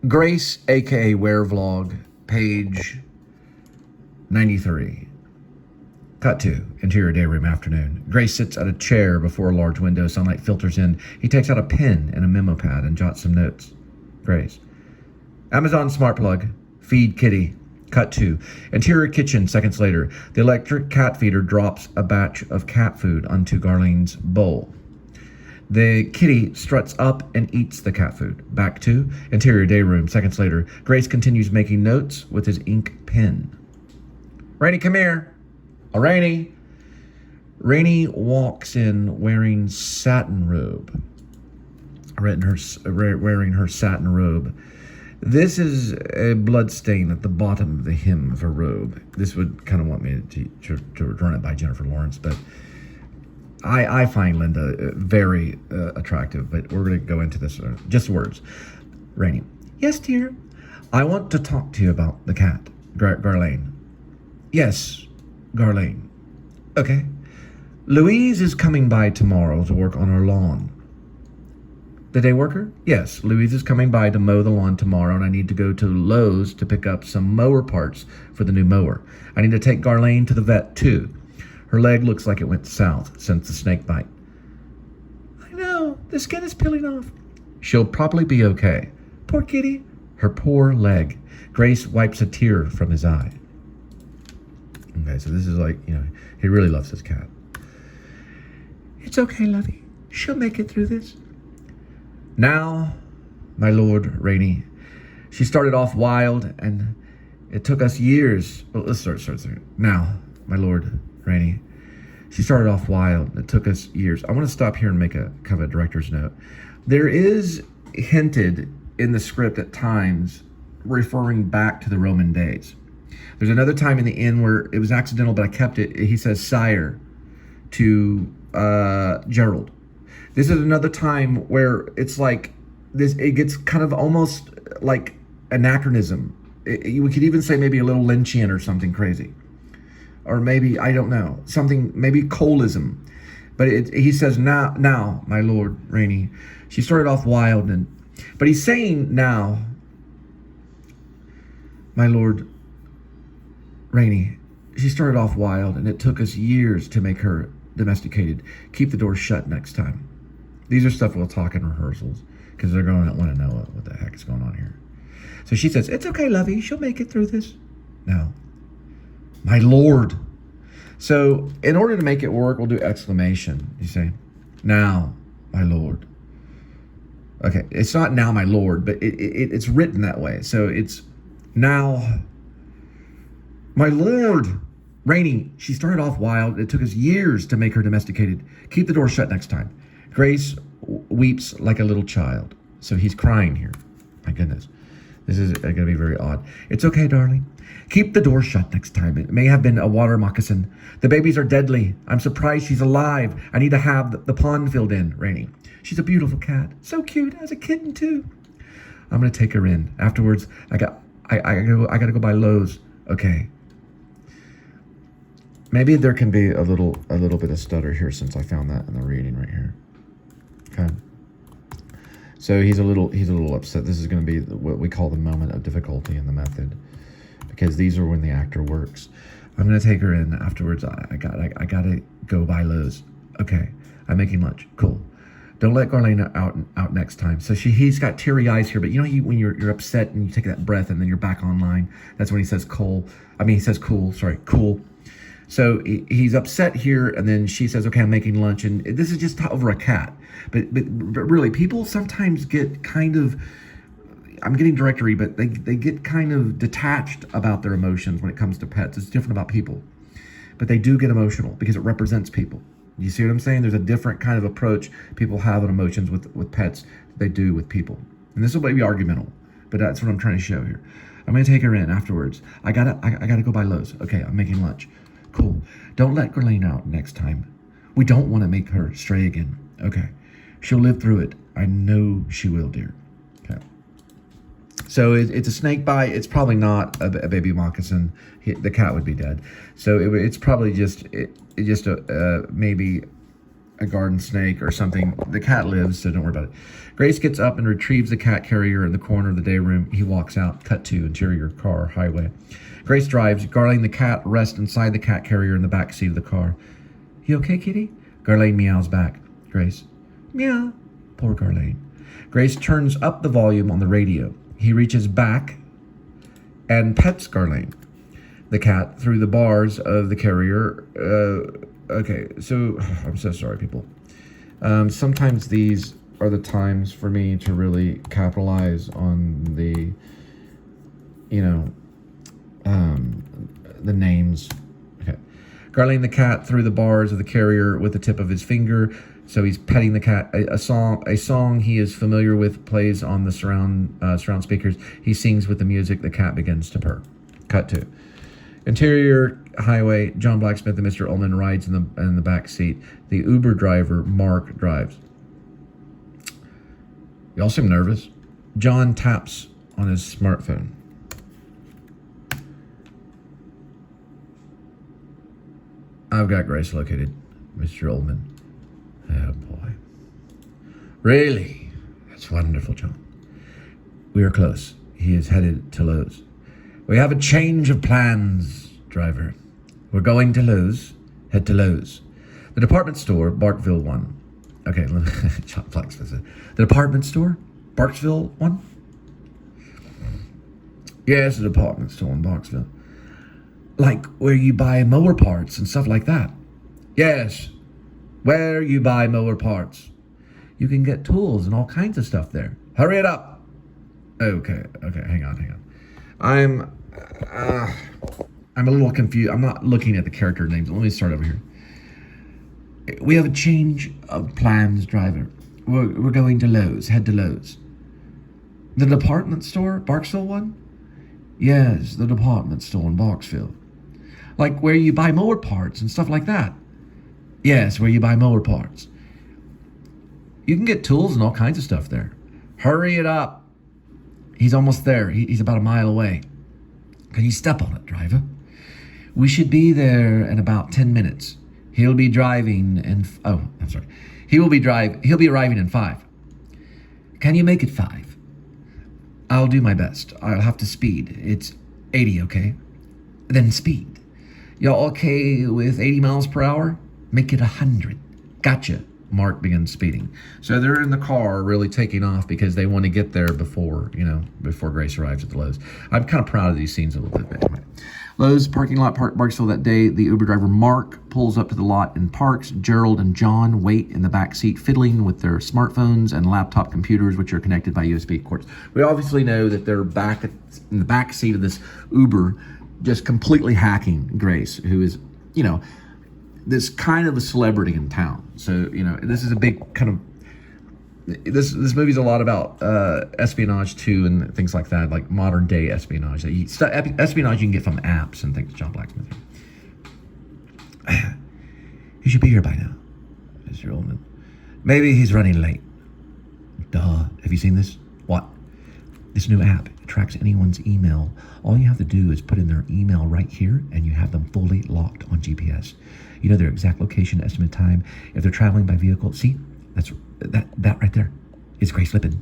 Grace, aka Werevlog, page 93. Cut to interior day room afternoon. Grace sits at a chair before a large window. Sunlight filters in. He takes out a pen and a memo pad and jots some notes. Grace. Amazon smart plug. Feed kitty. Cut to interior kitchen. Seconds later, the electric cat feeder drops a batch of cat food onto Garlene's bowl. The kitty struts up and eats the cat food. Back to interior day room. Seconds later, Grace continues making notes with his ink pen. Rainey, come here. Oh, Rainey. Rainey walks in wearing satin robe. Wearing her satin robe. This is a blood stain at the bottom of the hem of her robe. This would kind of want me to run it by Jennifer Lawrence, but I find Linda very attractive, but we're going to go into this. Just words. Rainey. Yes, dear. I want to talk to you about the cat. Garlene. Yes, Garlene. Okay. Louise is coming by tomorrow to work on our lawn. The day worker? Yes, Louise is coming by to mow the lawn tomorrow, and I need to go to Lowe's to pick up some mower parts for the new mower. I need to take Garlene to the vet, too. Her leg looks like it went south since the snake bite. I know, the skin is peeling off. She'll probably be okay. Poor kitty. Her poor leg. Grace wipes a tear from his eye. Okay, so this is like, he really loves his cat. It's okay, lovey. She'll make it through this. Now, my lord, Rainey. She started off wild, and it took us years. Well, let's start. Now, my lord, Rainey. She started off wild, and it took us years. I want to stop here and make a kind of a director's note. There is hinted in the script at times referring back to the Roman days. There's another time in the end where it was accidental, but I kept it. He says sire to Gerald. This is another time where it's like this. It gets kind of almost like anachronism. We could even say maybe a little Lynchian or something crazy, or maybe I don't know something. Maybe Coleism. But he says now, my lord Rainey. She started off wild, but he's saying now, my lord Rainey. She started off wild, and it took us years to make her domesticated. Keep the door shut next time. These are stuff we'll talk in rehearsals because they're going to want to know what the heck is going on here. So she says, it's okay, lovey. She'll make it through this. Now, my lord. So in order to make it work, we'll do exclamation. You say, now, my lord. Okay, it's not now, my lord, but it's written that way. So it's now, my lord. Rainey, she started off wild. It took us years to make her domesticated. Keep the door shut next time. Grace weeps like a little child. So he's crying here. My goodness. This is going to be very odd. It's okay, darling. Keep the door shut next time. It may have been a water moccasin. The babies are deadly. I'm surprised she's alive. I need to have the pond filled in, Rainey. She's a beautiful cat. So cute. As a kitten, too. I'm going to take her in. Afterwards, I got to go by Lowe's. Okay. Maybe there can be a little bit of stutter here since I found that in the reading right here. Okay. So he's a little upset. This is going to be what we call the moment of difficulty in the method, because these are when the actor works. I'm going to take her in. Afterwards, I gotta go buy Lowe's. Okay. I'm making lunch. Cool. Don't let Garlene out next time. So he's got teary eyes here, but when you're upset and you take that breath and then you're back online, that's when he says cool. Cool. So he's upset here, and then she says, okay, I'm making lunch, and this is just over a cat. But really, people sometimes get kind of, I'm getting directory, but they get kind of detached about their emotions when it comes to pets. It's different about people. But they do get emotional because it represents people. You see what I'm saying? There's a different kind of approach people have on emotions with pets than they do with people. And this will be argumental, but that's what I'm trying to show here. I'm going to take her in afterwards. I gotta go buy Lowe's. Okay, I'm making lunch. Cool. Don't let Garlene out next time. We don't want to make her stray again. Okay. She'll live through it. I know she will, dear. Okay. So it's a snake bite. It's probably not a baby moccasin. The cat would be dead. So it's probably just maybe a garden snake or something. The cat lives, so don't worry about it. Grace gets up and retrieves the cat carrier in the corner of the day room. He walks out. Cut to interior car, highway. Grace drives. Garlene the cat rests inside the cat carrier in the back seat of the car. You okay, kitty? Garlene meows back. Grace. Meow. Poor Garlene. Grace turns up the volume on the radio. He reaches back and pets Garlene, the cat, through the bars of the carrier. Okay, so I'm so sorry, people. Sometimes these are the times for me to really capitalize on the, the names. Okay. Garlene the cat through the bars of the carrier with the tip of his finger. So he's petting the cat. A song he is familiar with plays on the surround speakers. He sings with the music. The cat begins to purr. Cut to interior highway. John Blacksmith and Mr. Ullman rides in the back seat. The Uber driver Mark drives. Y'all seem nervous. John taps on his smartphone. I've got Grace located, Mr. Ullman. Oh boy. Really? That's wonderful, John. We are close. He is headed to Lowe's. We have a change of plans, driver. We're going to Lowe's. Head to Lowe's. The department store, Barksville 1. Okay, the department store, Barksville 1? Yes, the department store in Barksville. Like where you buy mower parts and stuff like that. Yes, where you buy mower parts. You can get tools and all kinds of stuff there. Hurry it up. Okay, hang on. I'm a little confused. I'm not looking at the character names. Let me start over here. We have a change of plans, driver. We're going to Lowe's. Head to Lowe's. The department store, Barksville 1? Yes, the department store in Barksville. Like where you buy mower parts and stuff like that. Yes, where you buy mower parts. You can get tools and all kinds of stuff there. Hurry it up. He's almost there. He's about a mile away. Can you step on it, driver? We should be there in about 10 minutes. He'll be driving in... He'll be arriving in 5. Can you make it 5? I'll do my best. I'll have to speed. It's 80, okay? Then speed. Y'all okay with 80 miles per hour? Make it 100. Gotcha. Mark begins speeding. So they're in the car really taking off because they want to get there before Grace arrives at the Lowe's. I'm kind of proud of these scenes a little bit. Anyway. Lowe's parking lot, Barksville that day. The Uber driver Mark pulls up to the lot and parks. Gerald and John wait in the back seat, fiddling with their smartphones and laptop computers, which are connected by USB cords. We obviously know that they're back in the back seat of this Uber, just completely hacking Grace, who is, this kind of a celebrity in town. So, this is a big kind of, this movie's a lot about espionage too, and things like that, like modern day espionage. Espionage you can get from apps and things. John Blacksmith. He should be here by now, Mr. Ullman. Maybe he's running late. Duh. Have you seen this? What? This new app. It tracks anyone's email. All you have to do is put in their email right here, and you have them fully locked on GPS. You know their exact location, estimate time, if they're traveling by vehicle. See, that right there is Grace Lippin.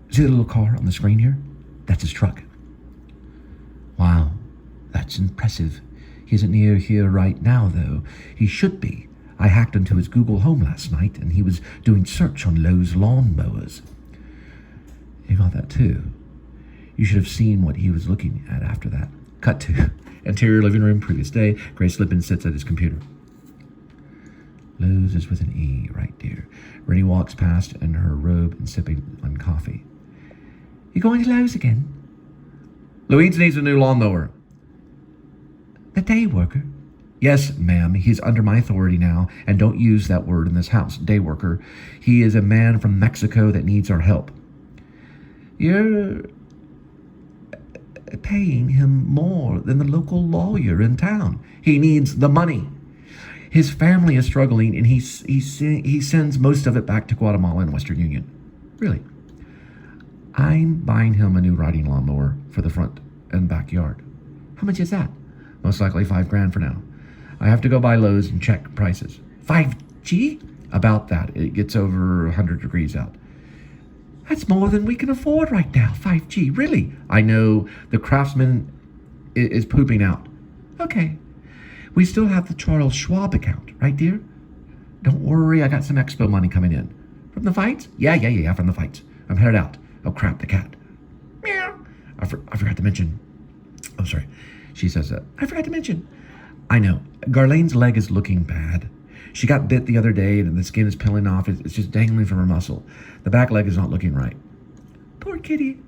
See the little car on the screen here? That's his truck. Wow, that's impressive. He isn't near here right now, though. He should be. I hacked into his Google Home last night, and he was doing search on Lowe's lawnmowers. You got that too. You should have seen what he was looking at after that. Cut to interior living room, previous day. Grace Lippin sits at his computer. Lowe's is with an E, right, dear. Rennie walks past in her robe and sipping on coffee. You going to Lowe's again? Louise needs a new lawnmower. The day worker? Yes, ma'am. He's under my authority now, and don't use that word in this house. Day worker. He is a man from Mexico that needs our help. You're paying him more than the local lawyer in town. He needs the money. His family is struggling, and he sends most of it back to Guatemala and Western Union. Really? I'm buying him a new riding lawnmower for the front and backyard. How much is that? Most likely $5,000 for now. I have to go by Lowe's and check prices. 5G? About that. It gets over 100 degrees out. That's more than we can afford right now. 5G, really? I know the Craftsman is pooping out. Okay. We still have the Charles Schwab account, right, dear? Don't worry, I got some expo money coming in. From the fights? Yeah, from the fights. I'm headed out. Oh, crap, the cat. Meow. I forgot to mention. Oh, sorry. She says that. I forgot to mention. I know. Garlane's leg is looking bad. She got bit the other day and the skin is peeling off. It's just dangling from her muscle. The back leg is not looking right. Poor kitty.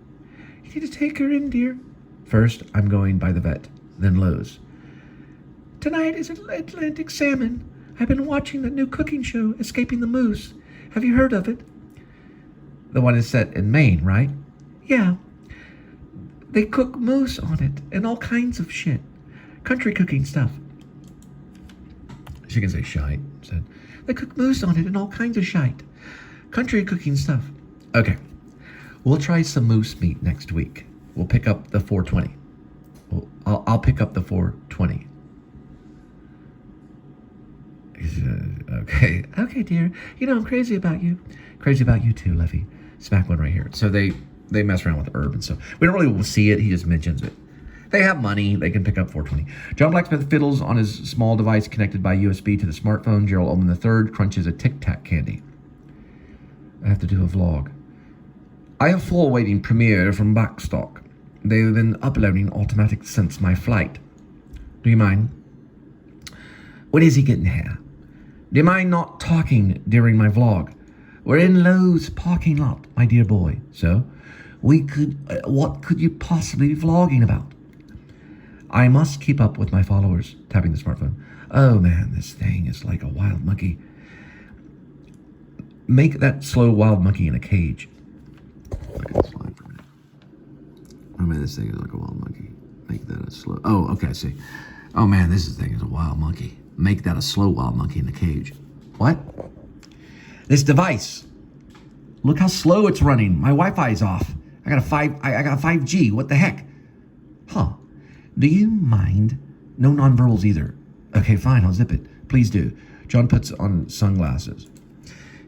You need to take her in, dear. First, I'm going by the vet, then Lowe's. Tonight is Atlantic Salmon. I've been watching the new cooking show, Escaping the Moose. Have you heard of it? The one is set in Maine, right? Yeah. They cook moose on it and all kinds of shit. Country cooking stuff. She can say shite, said. They cook moose on it and all kinds of shite. Country cooking stuff. Okay. We'll try some moose meat next week. We'll pick up the 420. I'll pick up the 420. Okay, dear. You know I'm crazy about you. Crazy about you too, Leffy. Smack one right here. So they mess around with herb and stuff. We don't really see it. He just mentions it. They have money. They can pick up 420. John Blacksmith fiddles on his small device connected by USB to the smartphone. Gerald Ullman III crunches a Tic Tac candy. I have to do a vlog. I have full waiting premiere from Backstock. They've been uploading automatic since my flight. Do you mind? When is he getting here? Do you mind not talking during my vlog? We're in Lowe's parking lot, my dear boy. So, what could you possibly be vlogging about? I must keep up with my followers, tapping the smartphone. Oh man, this thing is like a wild monkey. Make that slow wild monkey in a cage. Look at this line for a minute. Oh man, this thing is like a wild monkey. Make that a slow... Oh, okay, I see. Oh man, this thing is a wild monkey. Make that a slow wild monkey in a cage. What? This device. Look how slow it's running. My Wi-Fi is off. I got 5G. What the heck? Huh. Do you mind? No nonverbals either. Okay, fine, I'll zip it. Please do. John puts on sunglasses.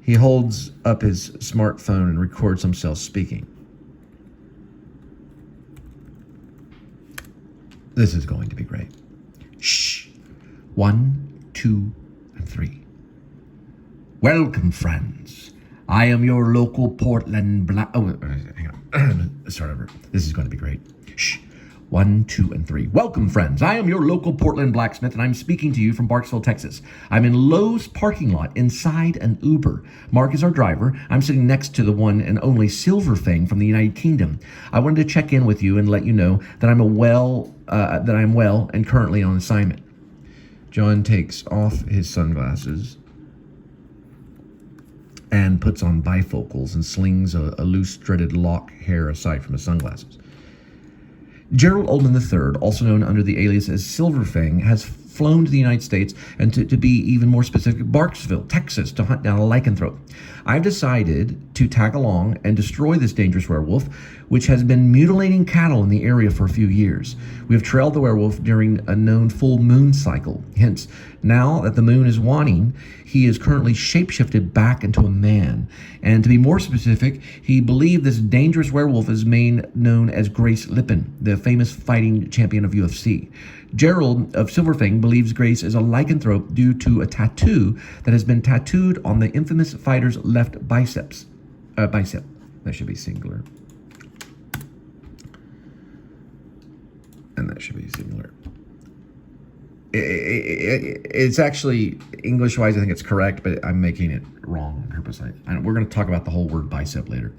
He holds up his smartphone and records himself speaking. This is going to be great. Shh. 1, 2, and 3. Welcome, friends. I am your local Portland hang on. Start over. This is going to be great. Shh. 1, 2, and 3. Welcome, friends. I am your local Portland blacksmith, and I'm speaking to you from Barksville, Texas. I'm in Lowe's parking lot inside an Uber. Mark is our driver. I'm sitting next to the one and only Silver Fang from the United Kingdom. I wanted to check in with you and let you know that I'm well and currently on assignment. John takes off his sunglasses and puts on bifocals and slings a loose threaded lock hair aside from his sunglasses. Gerald Ullman III, also known under the alias as Silver Fang, has flown to the United States and to be even more specific, Barksville, Texas, to hunt down a lycanthrope. I've decided to tag along and destroy this dangerous werewolf, which has been mutilating cattle in the area for a few years. We have trailed the werewolf during a known full moon cycle. Hence, now that the moon is waning, he is currently shapeshifted back into a man. And to be more specific, he believed this dangerous werewolf is known as Grace Lippen, the famous fighting champion of UFC. Gerald of Silverfang believes Grace is a lycanthrope due to a tattoo that has been tattooed on the infamous fighter's left bicep. That should be singular. And that should be singular. It's actually, English-wise, I think it's correct, but I'm making it wrong on purpose. We're going to talk about the whole word bicep later.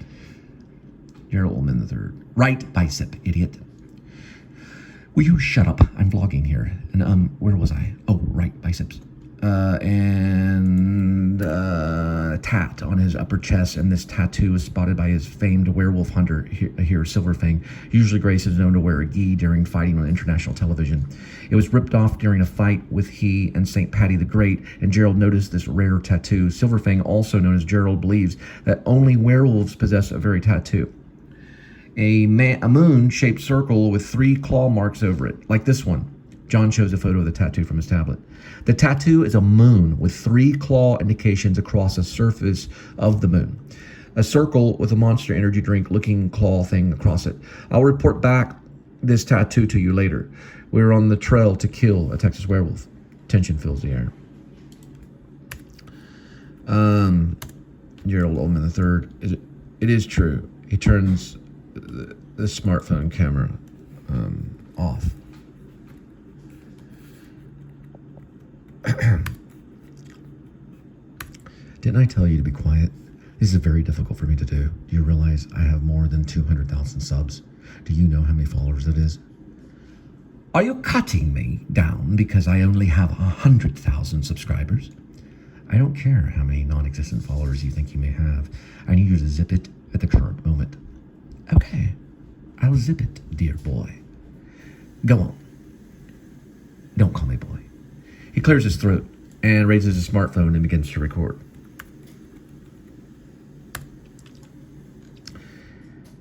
Gerald Ullman III. Right bicep, idiot. Will you shut up? I'm vlogging here. And where was I? Oh, right biceps. And a tat on his upper chest, and this tattoo was spotted by his famed werewolf hunter here, Silverfang. Usually Grace is known to wear a gi during fighting on international television. It was ripped off during a fight with he and St. Paddy the Great, and Gerald noticed this rare tattoo. Silverfang, also known as Gerald, believes that only werewolves possess a very tattoo. A moon-shaped circle with 3 claw marks over it, like this one. John shows a photo of the tattoo from his tablet. The tattoo is a moon with 3 claw indications across the surface of the moon. A circle with a Monster energy drink looking claw thing across it. I'll report back this tattoo to you later. We're on the trail to kill a Texas werewolf. Tension fills the air. Gerald Oldman III. It is true. He turns the smartphone camera off. Didn't I tell you to be quiet? This is very difficult for me to do. Do you realize I have more than 200,000 subs? Do you know how many followers it is? Are you cutting me down because I only have 100,000 subscribers? I don't care how many non-existent followers you think you may have. I need you to zip it at the current moment. Okay, I'll zip it, dear boy. Go on. Don't call me boy. He clears his throat and raises his smartphone and begins to record.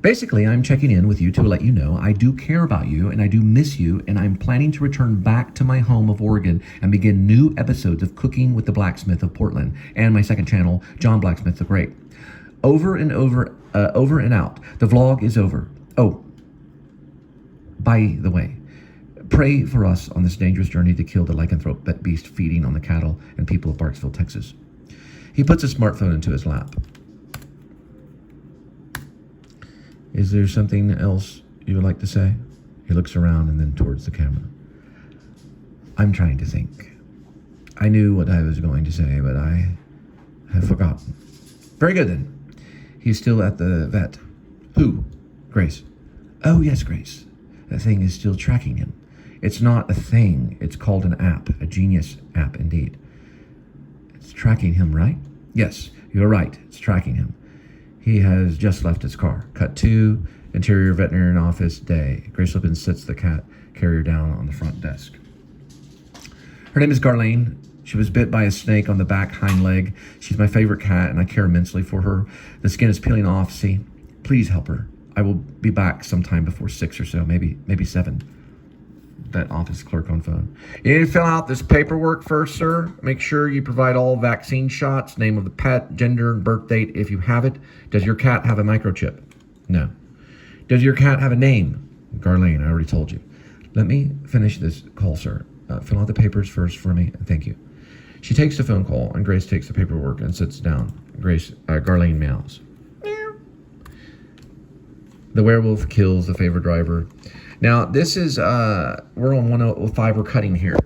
Basically, I'm checking in with you to let you know I do care about you and I do miss you, and I'm planning to return back to my home of Oregon and begin new episodes of Cooking with the Blacksmith of Portland and my second channel, John Blacksmith the Great. Over and out. The vlog is over. Oh, by the way, pray for us on this dangerous journey to kill the lycanthrope that beast feeding on the cattle and people of Barksville, Texas. He puts his smartphone into his lap. Is there something else you would like to say? He looks around and then towards the camera. I'm trying to think. I knew what I was going to say, but I have forgotten. Very good then. He's still at the vet. Who? Grace. Oh yes, Grace. That thing is still tracking him. It's not a thing. It's called an app. A genius app indeed. It's tracking him, right? Yes, you're right. It's tracking him. He has just left his car. Cut 2, interior veterinarian office, day. Grace Lippin sits the cat carrier down on the front desk. Her name is Garlene. She was bit by a snake on the back hind leg. She's my favorite cat, and I care immensely for her. The skin is peeling off, see? Please help her. I will be back sometime before 6 or so, maybe 7. That office clerk on phone. You need to fill out this paperwork first, sir. Make sure you provide all vaccine shots, name of the pet, gender, and birth date if you have it. Does your cat have a microchip? No. Does your cat have a name? Garlene, I already told you. Let me finish this call, sir. Fill out the papers first for me. Thank you. She takes the phone call, and Grace takes the paperwork and sits down. Garlene meows. Meow. The werewolf kills the favorite driver. Now, this is, we're on 105, we're cutting here.